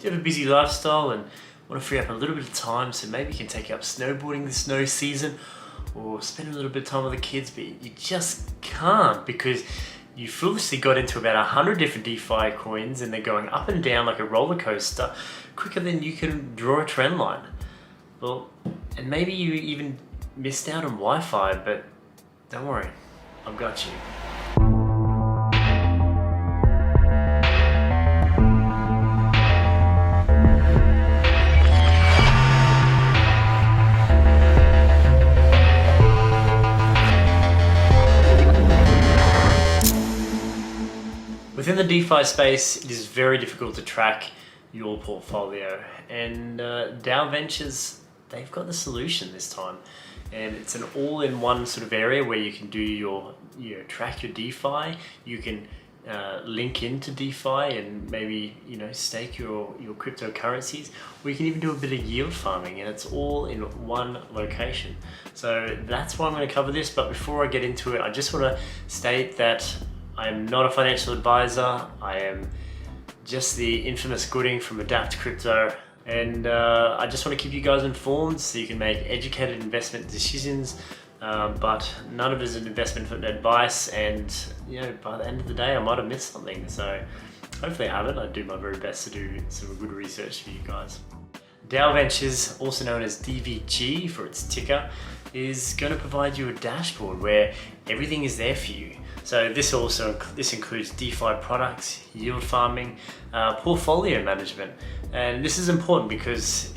Do you have a busy lifestyle and want to free up a little bit of time so maybe you can take up snowboarding this snow season or spend a little bit of time with the kids, but you just can't because you foolishly got into about 100 different DeFi coins and they're going up and down like a roller coaster quicker than you can draw a trend line. Well, and maybe you even missed out on Wi-Fi, but don't worry, I've got you. Within the DeFi space, it is very difficult to track your portfolio, and DAO Ventures, they've got the solution this time. And it's an all-in-one sort of area where you can do your, track your DeFi, you can link into DeFi and maybe, stake your cryptocurrencies, or you can even do a bit of yield farming, and it's all in one location. So that's why I'm going to cover this, but before I get into it, I just want to state that I am not a financial advisor. I am just the infamous Gooding from Adapt Crypto, and I just want to keep you guys informed so you can make educated investment decisions, but none of it is an investment advice, and by the end of the day I might have missed something, so hopefully I haven't. I do my very best to do some good research for you guys. DAO Ventures, also known as DVG for its ticker, is going to provide you a dashboard where everything is there for you. So this includes DeFi products, yield farming, portfolio management. And this is important because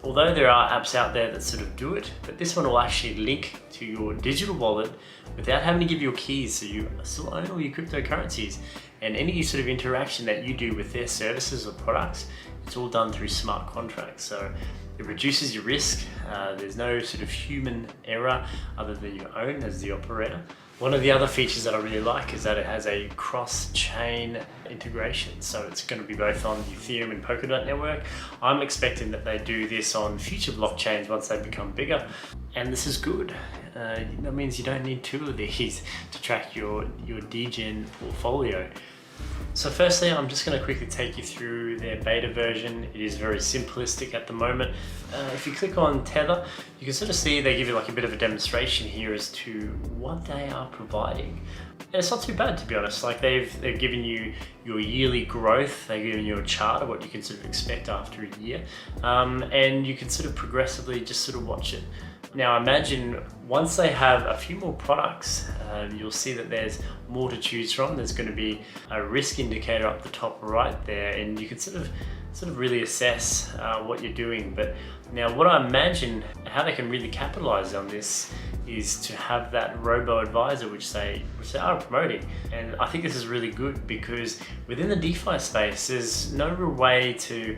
although there are apps out there that sort of do it, but this one will actually link to your digital wallet without having to give you your keys, so you still own all your cryptocurrencies. And any sort of interaction that you do with their services or products, it's all done through smart contracts. So it reduces your risk. There's no sort of human error other than your own as the operator. One of the other features that I really like is that it has a cross-chain integration. So it's going to be both on the Ethereum and Polkadot network. I'm expecting that they do this on future blockchains once they become bigger. And this is good. That means you don't need two of these to track your degen portfolio. So firstly, I'm just going to quickly take you through their beta version. It is very simplistic at the moment. If you click on Tether, you can sort of see they give you like a bit of a demonstration here as to what they are providing. And it's not too bad, to be honest. Like they've given you your yearly growth, they've given you a chart of what you can sort of expect after a year, and you can sort of progressively just sort of watch it. Now imagine once they have a few more products, you'll see that there's more to choose from. There's going to be a risk indicator up the top right there, and you can sort of really assess what you're doing. But now what I imagine how they can really capitalize on this is to have that robo-advisor which they are promoting. And I think this is really good because within the DeFi space, there's no real way to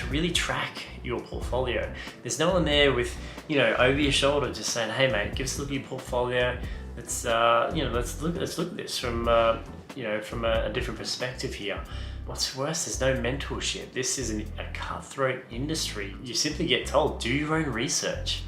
really track your portfolio. There's no one there with, over your shoulder just saying, hey mate, give us a look at your portfolio. Let's look at this from a different perspective here. What's worse, there's no mentorship. This is a cutthroat industry. You simply get told, do your own research.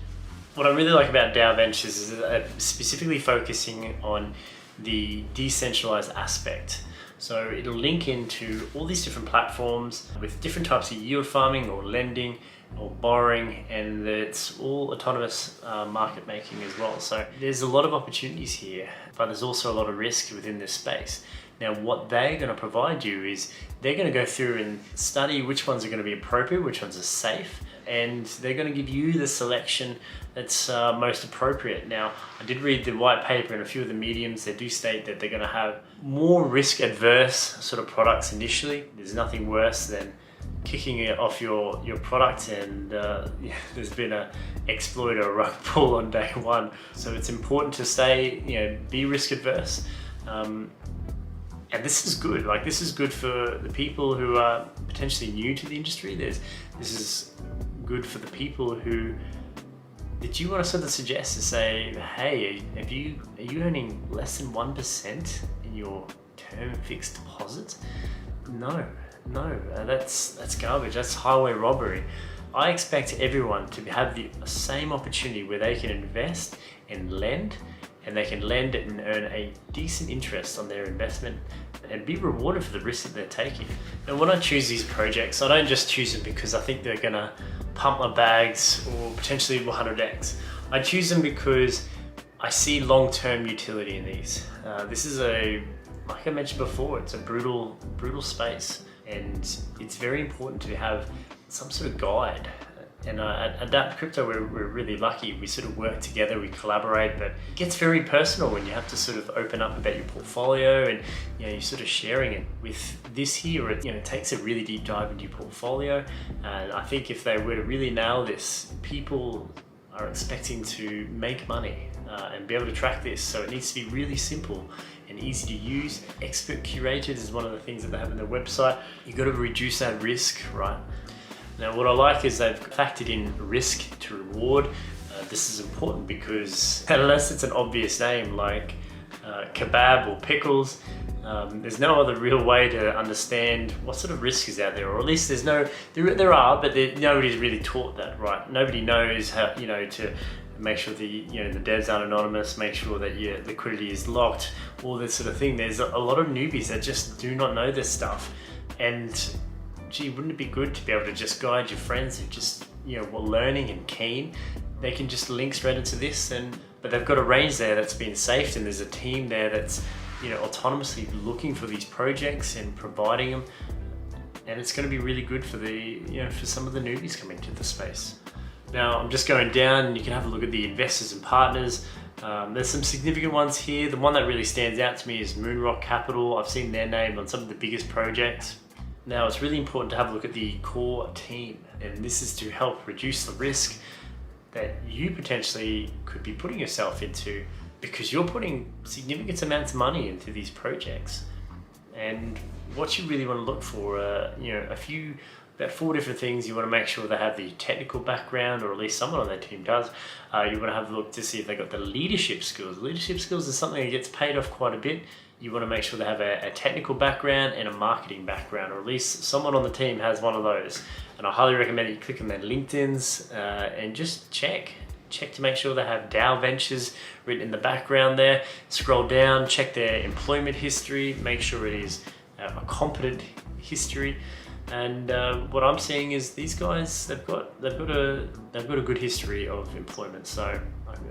What I really like about DAO Ventures is that they're specifically focusing on the decentralized aspect. So it'll link into all these different platforms with different types of yield farming or lending or borrowing, and it's all autonomous market making as well. So there's a lot of opportunities here, but there's also a lot of risk within this space. Now what they're going to provide you is they're going to go through and study which ones are going to be appropriate, which ones are safe, and they're going to give you the selection that's most appropriate. Now, I did read the white paper and a few of the mediums. They do state that they're going to have more risk adverse sort of products initially. There's nothing worse than kicking it off your product and there's been an exploit or a rug pull on day one. So it's important to stay, be risk adverse. And this is good. Like this is good for the people who are potentially new to the industry. This is good for the people who did you want to sort of suggest to say, hey, are you earning less than 1% in your term fixed deposit? No, that's garbage. That's highway robbery. I expect everyone to have the same opportunity where they can invest and lend and they can lend and earn a decent interest on their investment and be rewarded for the risk that they're taking. And when I choose these projects, I don't just choose them because I think they're gonna pump my bags or potentially 100x. I choose them because I see long-term utility in these. This is like I mentioned before, it's a brutal space, and it's very important to have some sort of guide. And at Adapt Crypto, we're really lucky. We sort of work together, we collaborate, but it gets very personal when you have to sort of open up about your portfolio, and you're sort of sharing it. With this here, it takes a really deep dive into your portfolio. And I think if they were to really nail this, people are expecting to make money and be able to track this. So it needs to be really simple and easy to use. Expert curated is one of the things that they have on their website. You've got to reduce that risk, right? Now, what I like is they've factored in risk to reward. This is important because unless it's an obvious name like kebab or pickles, there's no other real way to understand what sort of risk is out there, or at least there are, but nobody's really taught that, right? Nobody knows how, to make sure the devs aren't anonymous, make sure that your liquidity is locked, all this sort of thing. There's a lot of newbies that just do not know this stuff, and gee, wouldn't it be good to be able to just guide your friends who just, were learning and keen? They can just link straight into this, but they've got a range there that's been safed, and there's a team there that's, autonomously looking for these projects and providing them. And it's going to be really good for for some of the newbies coming to the space. Now, I'm just going down, and you can have a look at the investors and partners. There's some significant ones here. The one that really stands out to me is Moonrock Capital. I've seen their name on some of the biggest projects. Now, it's really important to have a look at the core team, and this is to help reduce the risk that you potentially could be putting yourself into, because you're putting significant amounts of money into these projects. And what you really want to look for, about 4 different things. You want to make sure they have the technical background, or at least someone on their team does. You want to have a look to see if they got the leadership skills. Leadership skills is something that gets paid off quite a bit. You want to make sure they have a technical background and a marketing background, or at least someone on the team has one of those. And I highly recommend that you click on their LinkedIn's and just check to make sure they have Dow Ventures written in the background there. Scroll down, check their employment history, make sure it is a competent history. And what I'm seeing is these guys, they've got a good history of employment. So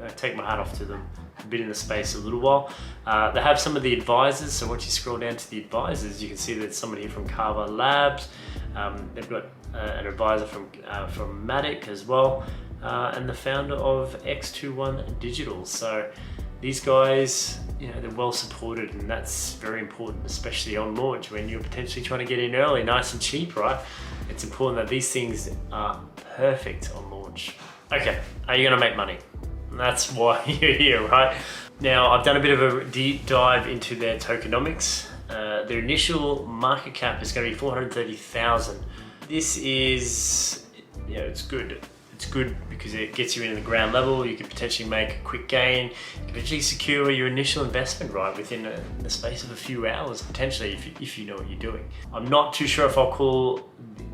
I take my hat off to them. I've been in the space a little while. They have some of the advisors. So once you scroll down to the advisors, you can see there's somebody here from Carver Labs. They've got an advisor from Matic as well, and the founder of X21 Digital. So these guys, they're well supported, and that's very important, especially on launch when you're potentially trying to get in early, nice and cheap, right? It's important that these things are perfect on launch. Okay, are you gonna make money? That's why you're here, right? Now, I've done a bit of a deep dive into their tokenomics. Their initial market cap is gonna be 430,000. This is, it's good. It's good because it gets you in the ground level. You could potentially make a quick gain. You could potentially secure your initial investment, right, within the space of a few hours, potentially, if you know what you're doing. I'm not too sure if I'll call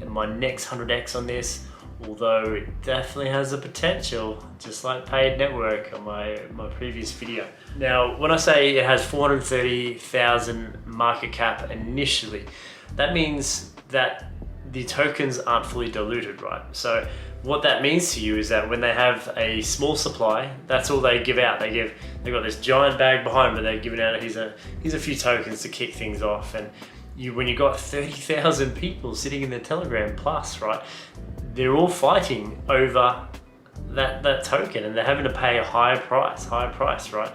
my next 100x on this, although it definitely has the potential, just like Paid Network on my previous video. Now, when I say it has 430,000 market cap initially, that means that the tokens aren't fully diluted, right? So what that means to you is that when they have a small supply, that's all they give out. They've got this giant bag behind them, but they're giving out, here's a few tokens to kick things off. And when you've got 30,000 people sitting in the Telegram Plus, right? They're all fighting over that token, and they're having to pay a higher price, right?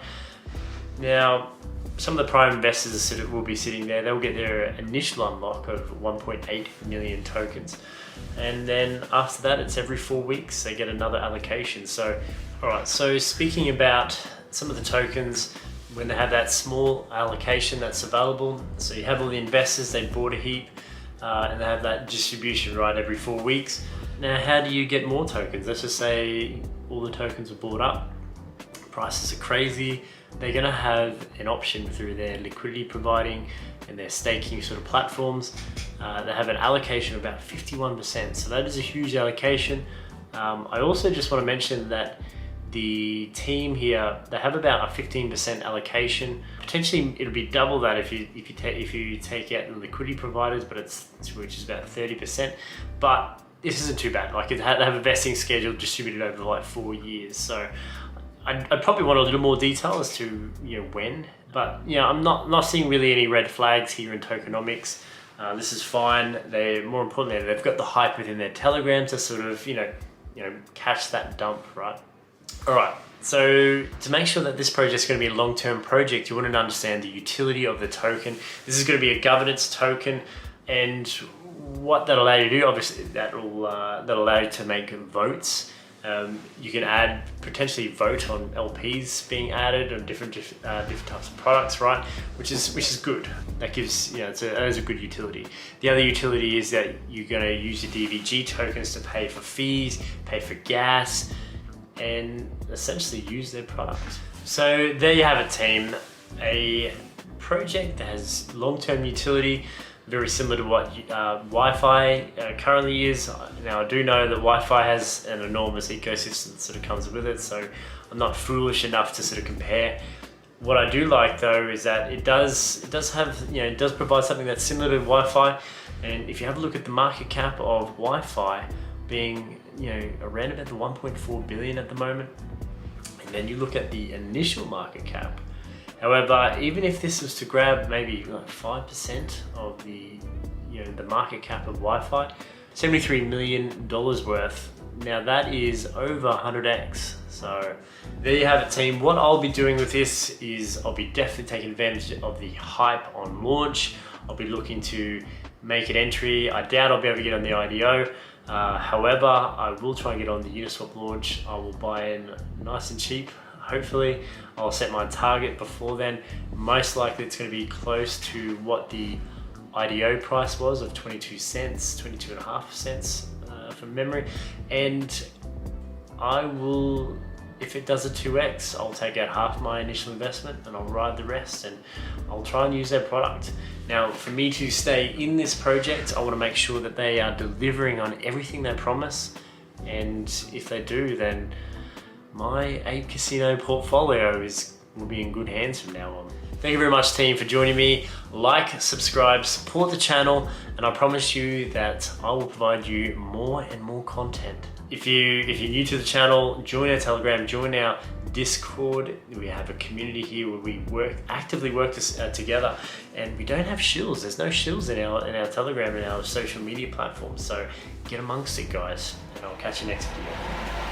Now, some of the prime investors will be sitting there. They'll get their initial unlock of 1.8 million tokens. And then after that, it's every 4 weeks, they get another allocation. So, all right, so speaking about some of the tokens, when they have that small allocation that's available, so you have all the investors, they bought a heap, and they have that distribution, right, every 4 weeks. Now, how do you get more tokens? Let's just say all the tokens are bought up, prices are crazy. They're gonna have an option through their liquidity providing and their staking sort of platforms. They have an allocation of about 51%, so that is a huge allocation. I also just want to mention that The team here, they have about a 15% allocation. Potentially it'll be double that if you take out the liquidity providers, but which is about 30%. But this isn't too bad. Like, they have a vesting schedule distributed over like 4 years. So I'd probably want a little more detail as to when. But I'm not seeing really any red flags here in tokenomics. This is fine. More importantly, they've got the hype within their Telegram to sort of catch that dump, right? All right, so to make sure that this project is going to be a long-term project, you want to understand the utility of the token. This is going to be a governance token, and what that'll allow you to do, obviously, that'll allow you to make votes. You can potentially vote on LPs being added on different types of products, right? Which is good. That gives that is a good utility. The other utility is that you're going to use your DVG tokens to pay for fees, pay for gas, and essentially use their product. So there you have it, team. A project that has long-term utility, very similar to what YFI currently is. Now, I do know that YFI has an enormous ecosystem that sort of comes with it, so I'm not foolish enough to sort of compare. What I do like though is that it does provide something that's similar to YFI, and if you have a look at the market cap of YFI being around about the 1.4 billion at the moment, and then you look at the initial market cap. However, even if this was to grab maybe like 5% of the market cap of YFI, $73 million worth. Now that is over 100x. So there you have it, team. What I'll be doing with this is I'll be definitely taking advantage of the hype on launch. I'll be looking to make an entry. I doubt I'll be able to get on the IDO. However, I will try and get on the Uniswap launch. I will buy in nice and cheap. Hopefully, I'll set my target before then. Most likely it's going to be close to what the IDO price was of 22 cents, 22.5 cents from memory. And I will, if it does a 2x, I'll take out half my initial investment and I'll ride the rest, and I'll try and use their product. Now, for me to stay in this project, I want to make sure that they are delivering on everything they promise. And if they do, then my Ape Casino portfolio will be in good hands from now on. Thank you very much, team, for joining me. Like, subscribe, support the channel, and I promise you that I will provide you more and more content. If you're new to the channel, join our Telegram, join our Discord. We have a community here where we actively work together, and we don't have shills. There's no shills in our Telegram and our social media platforms. So get amongst it, guys, and I'll catch you next video.